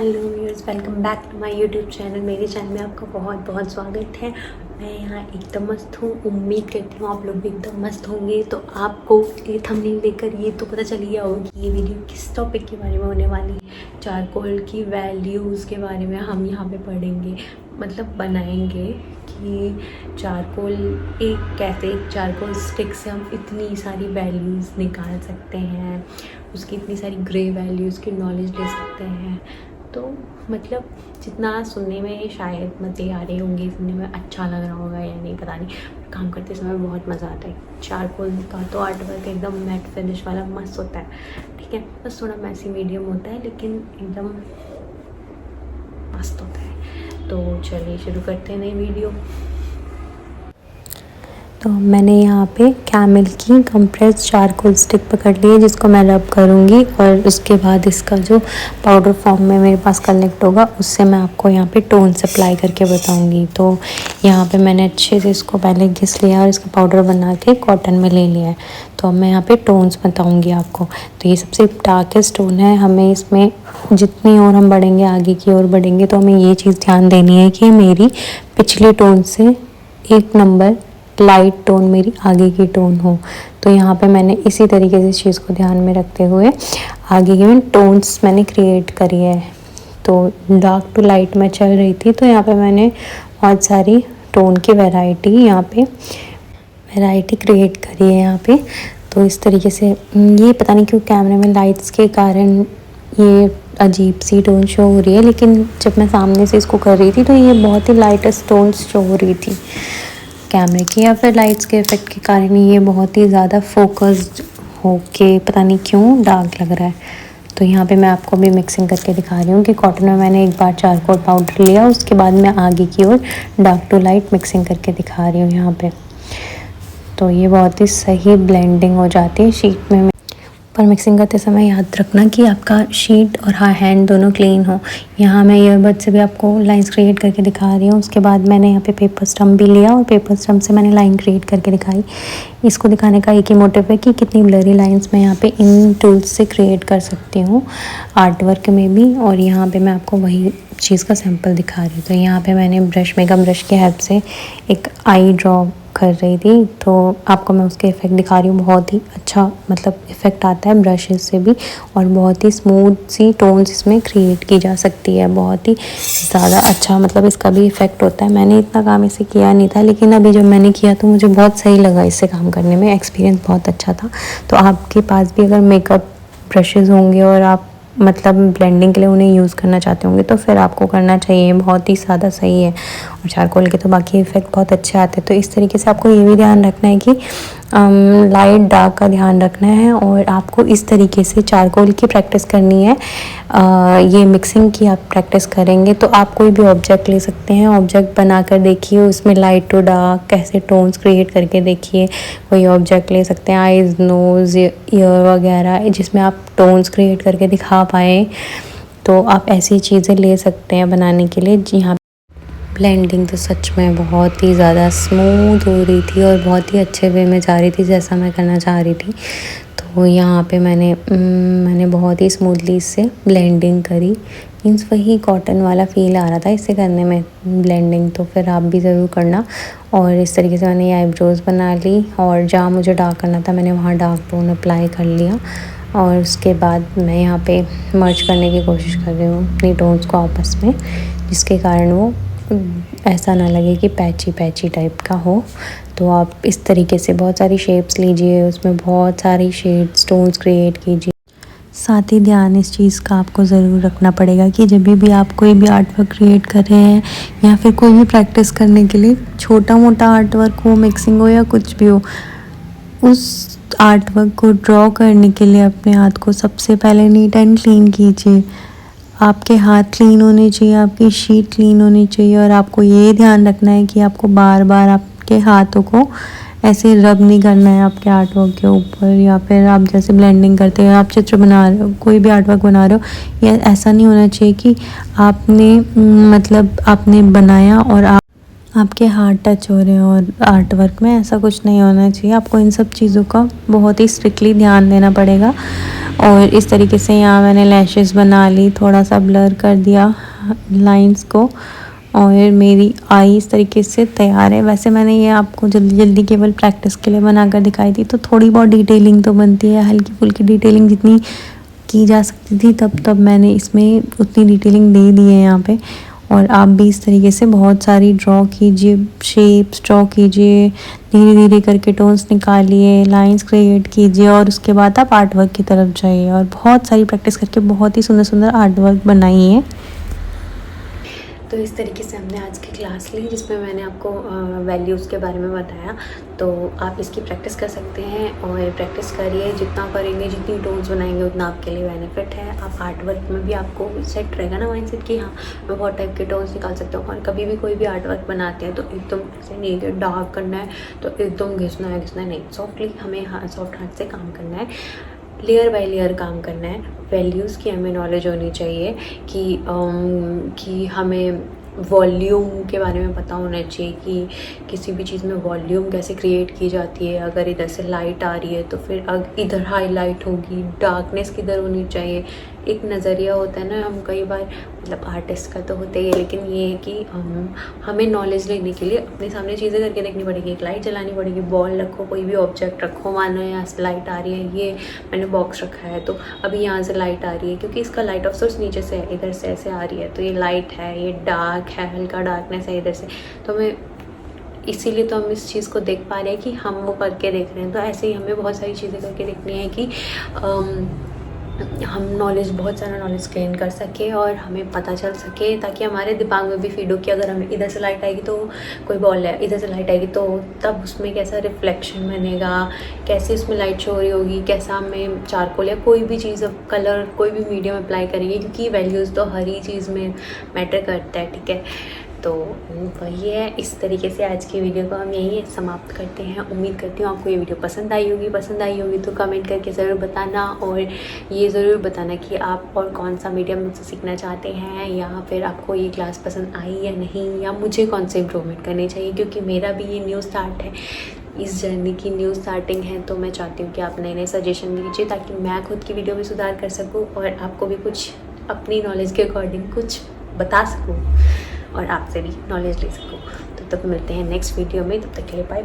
Hello viewers, welcome back to my YouTube channel. मेरे channel में आपका बहुत बहुत स्वागत है। मैं यहाँ एकदम मस्त हूँ। उम्मीद करती हूँ आप लोग भी एकदम मस्त होंगे। तो आपको ये थंबनेल देखकर ये तो पता चल गया होगा कि ये वीडियो किस टॉपिक के बारे में होने वाली है। चारकोल की वैल्यूज़ के बारे में हम यहाँ पे पढ़ेंगे, मतलब बनाएंगे कि चारकोल कैसे चारकोल स्टिक से हम इतनी सारी वैल्यूज़ निकाल सकते हैं, उसकी इतनी सारी ग्रे वैल्यूज़ की नॉलेज ले सकते हैं। तो मतलब जितना सुनने में शायद मज़े आ रहे होंगे, सुनने में अच्छा लग रहा होगा या नहीं पता नहीं, काम करते समय बहुत मज़ा आता है। चारकोल का तो आर्ट वर्क एकदम मैट फिनिश वाला मस्त होता है, ठीक है। बस थोड़ा मैसी मीडियम होता है लेकिन एकदम मस्त होता है। तो चलिए शुरू करते हैं नई वीडियो। तो मैंने यहाँ पे कैमल की कंप्रेस चारकोल स्टिक पकड़ ली है, जिसको मैं रब करूँगी और उसके बाद इसका जो पाउडर फॉर्म में मेरे पास कलेक्ट होगा उससे मैं आपको यहाँ पे टोन्स अप्लाई करके बताऊँगी। तो यहाँ पे मैंने अच्छे से इसको पहले घिस लिया और इसका पाउडर बना के कॉटन में ले लिया है। तो अब मैं यहाँ पे टोन्स बताऊँगी आपको। तो ये सबसे डार्केस्ट टोन है। हमें इसमें जितनी और हम बढ़ेंगे, आगे की ओर बढ़ेंगे, तो हमें ये चीज़ ध्यान देनी है कि मेरी पिछले टोन से एक नंबर लाइट टोन मेरी आगे की टोन हो। तो यहाँ पे मैंने इसी तरीके से इस चीज़ को ध्यान में रखते हुए आगे की टोन्स मैंने क्रिएट करी है। तो डार्क टू लाइट में चल रही थी, तो यहाँ पे मैंने बहुत सारी टोन की वैरायटी क्रिएट करी है यहाँ पे। तो इस तरीके से ये पता नहीं क्यों कैमरे में लाइट्स के कारण ये अजीब सी टोन शो हो रही है, लेकिन जब मैं सामने से इसको कर रही थी तो ये बहुत ही लाइटेस्ट टोन्स शो हो रही थी कैमरे की, या फिर लाइट्स के इफ़ेक्ट के कारण ये बहुत ही ज़्यादा फोकस्ड होके पता नहीं क्यों डार्क लग रहा है। तो यहाँ पे मैं आपको भी मिक्सिंग करके दिखा रही हूँ कि कॉटन में मैंने एक बार चारकोल पाउडर लिया, उसके बाद मैं आगे की ओर डार्क टू लाइट मिक्सिंग करके दिखा रही हूँ यहाँ पे। तो ये बहुत ही सही ब्लेंडिंग हो जाती है शीट में। पर मिक्सिंग करते समय याद रखना कि आपका शीट और हैंड दोनों क्लीन हो। यहाँ मैं ईयरबड से भी आपको लाइंस क्रिएट करके दिखा रही हूँ। उसके बाद मैंने यहाँ पे पेपर स्टम्प भी लिया और पेपर स्टम्प से मैंने लाइन क्रिएट करके दिखाई। इसको दिखाने का एक ही मोटिव है कि कितनी ब्लरी लाइंस मैं यहाँ पे इन टूल्स से क्रिएट कर सकती हूँ आर्ट वर्क में भी। और यहाँ पर मैं आपको वही चीज़ का सैम्पल दिखा रही हूँ। तो यहाँ पर मैंने मेकअप ब्रश की हेल्प से एक आई ड्रॉ कर रही थी, तो आपको मैं उसके इफ़ेक्ट दिखा रही हूँ। बहुत ही अच्छा मतलब इफ़ेक्ट आता है ब्रशेस से भी, और बहुत ही स्मूथ सी टोन्स इसमें क्रिएट की जा सकती है। बहुत ही ज़्यादा अच्छा मतलब इसका भी इफ़ेक्ट होता है। मैंने इतना काम इसे किया नहीं था, लेकिन अभी जब मैंने किया तो मुझे बहुत सही लगा इससे काम करने में, एक्सपीरियंस बहुत अच्छा था। तो आपके पास भी अगर मेकअप ब्रशेज़ होंगे और आप मतलब ब्लेंडिंग के लिए उन्हें यूज़ करना चाहते होंगे तो फिर आपको करना चाहिए, बहुत ही ज़्यादा सही है। और चारकोल के तो बाकी इफ़ेक्ट बहुत अच्छे आते हैं। तो इस तरीके से आपको ये भी ध्यान रखना है कि लाइट डार्क का ध्यान रखना है, और आपको इस तरीके से चारकोल की प्रैक्टिस करनी है। ये मिक्सिंग की आप प्रैक्टिस करेंगे तो आप कोई भी ऑब्जेक्ट ले सकते हैं, ऑब्जेक्ट बना कर देखिए, उसमें लाइट टू डार्क कैसे टोन्स क्रिएट करके देखिए। कोई ऑब्जेक्ट ले सकते हैं, आइज़, नोज़, ईयर वगैरह, जिसमें आप टोन्स क्रिएट करके दिखा पाएँ। तो आप ऐसी चीज़ें ले सकते हैं बनाने के लिए। जी हाँ, ब्लेंडिंग तो सच में बहुत ही ज़्यादा स्मूथ हो रही थी और बहुत ही अच्छे वे में जा रही थी जैसा मैं करना चाह रही थी। तो यहाँ पे मैंने बहुत ही स्मूथली इससे ब्लेंडिंग करी। मीन्स वही कॉटन वाला फ़ील आ रहा था इससे करने में ब्लेंडिंग। तो फिर आप भी ज़रूर करना। और इस तरीके से मैंने आईब्रोज़ बना ली, और जहाँ मुझे डार्क करना था मैंने वहाँ डार्क टोन अप्लाई कर लिया। और उसके बाद मैं यहाँ पे मर्ज करने की कोशिश कर रही हूँ अपनी टोन्स को आपस में, जिसके कारण वो ऐसा ना लगे कि पैची टाइप का हो। तो आप इस तरीके से बहुत सारी शेप्स लीजिए, उसमें बहुत सारी शेड्स टोन्स क्रिएट कीजिए। साथ ही ध्यान इस चीज़ का आपको ज़रूर रखना पड़ेगा कि जब भी आप कोई भी आर्ट वर्क क्रिएट कर रहे हैं या फिर कोई भी प्रैक्टिस करने के लिए, छोटा मोटा आर्ट वर्क हो, मिक्सिंग हो या कुछ भी हो, उस आर्ट वर्क को ड्रॉ करने के लिए अपने हाथ को सबसे पहले नीट एंड क्लीन कीजिए। आपके हाथ क्लीन होने चाहिए, आपकी शीट क्लीन होनी चाहिए, और आपको ये ध्यान रखना है कि आपको बार बार आपके हाथों को ऐसे रब नहीं करना है आपके आर्ट वर्क के ऊपर। या फिर आप जैसे ब्लेंडिंग करते हो, आप चित्र बना रहे हो, कोई भी आर्ट वर्क बना रहे हो, या ऐसा नहीं होना चाहिए कि आपने मतलब आपने बनाया और आपके हाथ टच हो रहे हैं और आर्ट वर्क में, ऐसा कुछ नहीं होना चाहिए। आपको इन सब चीज़ों का बहुत ही स्ट्रिक्टली ध्यान देना पड़ेगा। और इस तरीके से यहाँ मैंने लैशेस बना ली, थोड़ा सा ब्लर कर दिया लाइंस को, और मेरी आई इस तरीके से तैयार है। वैसे मैंने ये आपको जल्दी जल्दी केवल प्रैक्टिस के लिए बनाकर दिखाई थी, तो थोड़ी बहुत डिटेलिंग तो बनती है, हल्की फुल्की डिटेलिंग जितनी की जा सकती थी तब मैंने इसमें उतनी डिटेलिंग दे दी है यहाँ पे। और आप भी इस तरीके से बहुत सारी ड्रॉ कीजिए, शेप्स ड्रॉ कीजिए, धीरे धीरे करके टोन्स निकालिए, लाइंस क्रिएट कीजिए, और उसके बाद आप आर्ट वर्क की तरफ जाइए। और बहुत सारी प्रैक्टिस करके बहुत ही सुंदर सुंदर आर्ट वर्क बनाइए। तो इस तरीके से हमने आज की क्लास ली, जिसमें मैंने आपको वैल्यूज़ के बारे में बताया। तो आप इसकी प्रैक्टिस कर सकते हैं और प्रैक्टिस करिए, जितना करेंगे, जितनी टोन्स बनाएंगे उतना आपके लिए बेनिफिट है। आप आर्ट वर्क में भी आपको सेट रहेगा ना माइंडसेट कि हाँ मैं बहुत टाइप के टोन्स निकाल सकता हूँ। और कभी भी कोई भी आर्ट वर्क बनाते हैं तो एकदम ऐसे नहीं कि डार्क करना है तो एकदम घिसना है नहीं, सॉफ्टली हमें सॉफ्ट हार्ट से काम करना है, लेयर बाय लेयर काम करना है। वैल्यूज़ की हमें नॉलेज होनी चाहिए कि हमें वॉल्यूम के बारे में पता होना चाहिए कि किसी भी चीज़ में वॉल्यूम कैसे क्रिएट की जाती है। अगर इधर से लाइट आ रही है तो फिर इधर हाईलाइट होगी, डार्कनेस किधर होनी चाहिए। एक नज़रिया होता है ना, हम कई बार मतलब आर्टिस्ट का तो होता ही है, लेकिन ये है कि हमें नॉलेज लेने के लिए अपने सामने चीज़ें करके देखनी पड़ेगी। एक लाइट जलानी पड़ेगी, बॉल रखो, कोई भी ऑब्जेक्ट रखो, मानो यहाँ से लाइट आ रही है, ये मैंने बॉक्स रखा है तो अभी यहाँ से लाइट आ रही है क्योंकि इसका लाइट ऑफ सोर्स नीचे से है, इधर से ऐसे आ रही है तो ये लाइट है, ये डार्क है, हल्का डार्कनेस है इधर से। तो हमें इसीलिए तो हम इस चीज़ को देख पा रहे हैं कि हम वो करके देख रहे हैं। तो ऐसे ही हमें बहुत सारी चीज़ें करके देखनी है कि हम बहुत सारा नॉलेज गेन कर सके और हमें पता चल सके, ताकि हमारे दिमाग में भी फीड हो कि अगर हमें इधर से लाइट आएगी तो कोई बॉल है, इधर से लाइट आएगी तो तब उसमें कैसा रिफ्लेक्शन बनेगा, कैसे उसमें लाइट शो हो रही होगी, कैसा हमें चारकोल या कोई भी चीज़ कलर कोई भी मीडियम अप्लाई करेंगे, क्योंकि वैल्यूज़ तो हर ही चीज़ में मैटर करता है। ठीक है, तो वही है। इस तरीके से आज की वीडियो को हम यहीं समाप्त करते हैं। उम्मीद करती हूँ आपको ये वीडियो पसंद आई होगी तो कमेंट करके ज़रूर बताना, और ये ज़रूर बताना कि आप और कौन सा मीडियम मुझसे सीखना चाहते हैं, या फिर आपको ये क्लास पसंद आई या नहीं, या मुझे कौन से इम्प्रूवमेंट करनी चाहिए, क्योंकि मेरा भी ये न्यू स्टार्ट है, इस जर्नी की न्यू स्टार्टिंग है। तो मैं चाहती हूँ कि आप नए सजेशन दीजिए ताकि मैं खुद की वीडियो में सुधार कर सकूँ और आपको भी कुछ अपनी नॉलेज के अकॉर्डिंग कुछ बता सकूँ और आपसे भी नॉलेज ले सकूँ। तो तब मिलते हैं नेक्स्ट वीडियो में, तब तक के लिए बाय।